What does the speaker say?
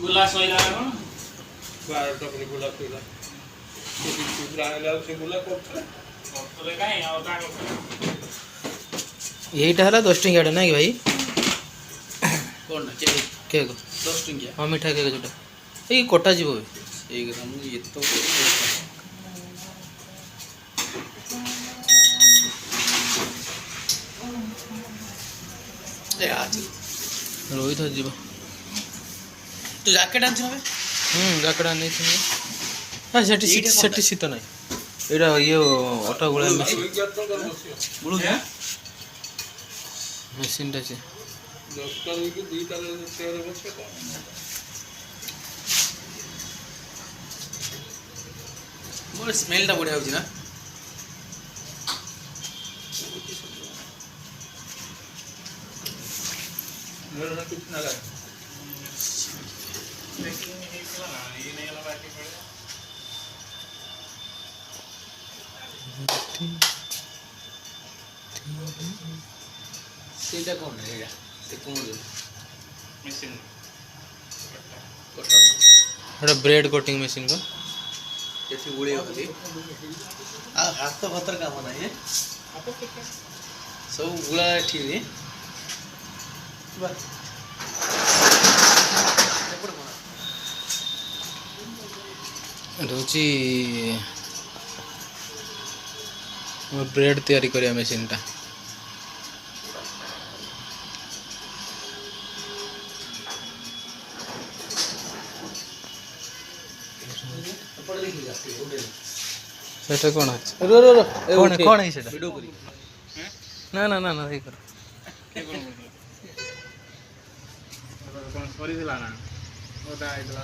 गुला सोइला कोन बार टपनी गुला सोइला ये पूरा आला से गुला करथले करथले काई आ का यहीटा है 10 टंकिया ना कि भाई कोन के 10 टंकिया हाँ मिठा केक जोटा ये कोटा जीव एक हम ये तो रोहित जीव तो जैकेट आन छबे जैकेट नहीं थी हाँ सेठी शीत ना यहाँ ये अटा गुड़ा बुलु है मेसीन टा से 10 टा के 2 टा शेयर बचे तो मोर स्मेल टा बढ़िया होची ना मेरा ना कुछ ना लगा लेकिन ये निकला ना ये नहीं लगा बाकी पड़े सेटा कौन है एटा ते कोन दे मशीन कटन एटा ब्रेड कोटिंग मशीन का एथि गुळे होती आ हाथ तो भतर काम नाही है सब गुळा ठीक है बस रोची ब्रेड तैयारी करिया मशीन टा सेटा कौन है रो रो रो कौन है सेटा वीडियो करी ना ना ना ना ये कर के कोन कोन सरी दिला ना ओटा आइतला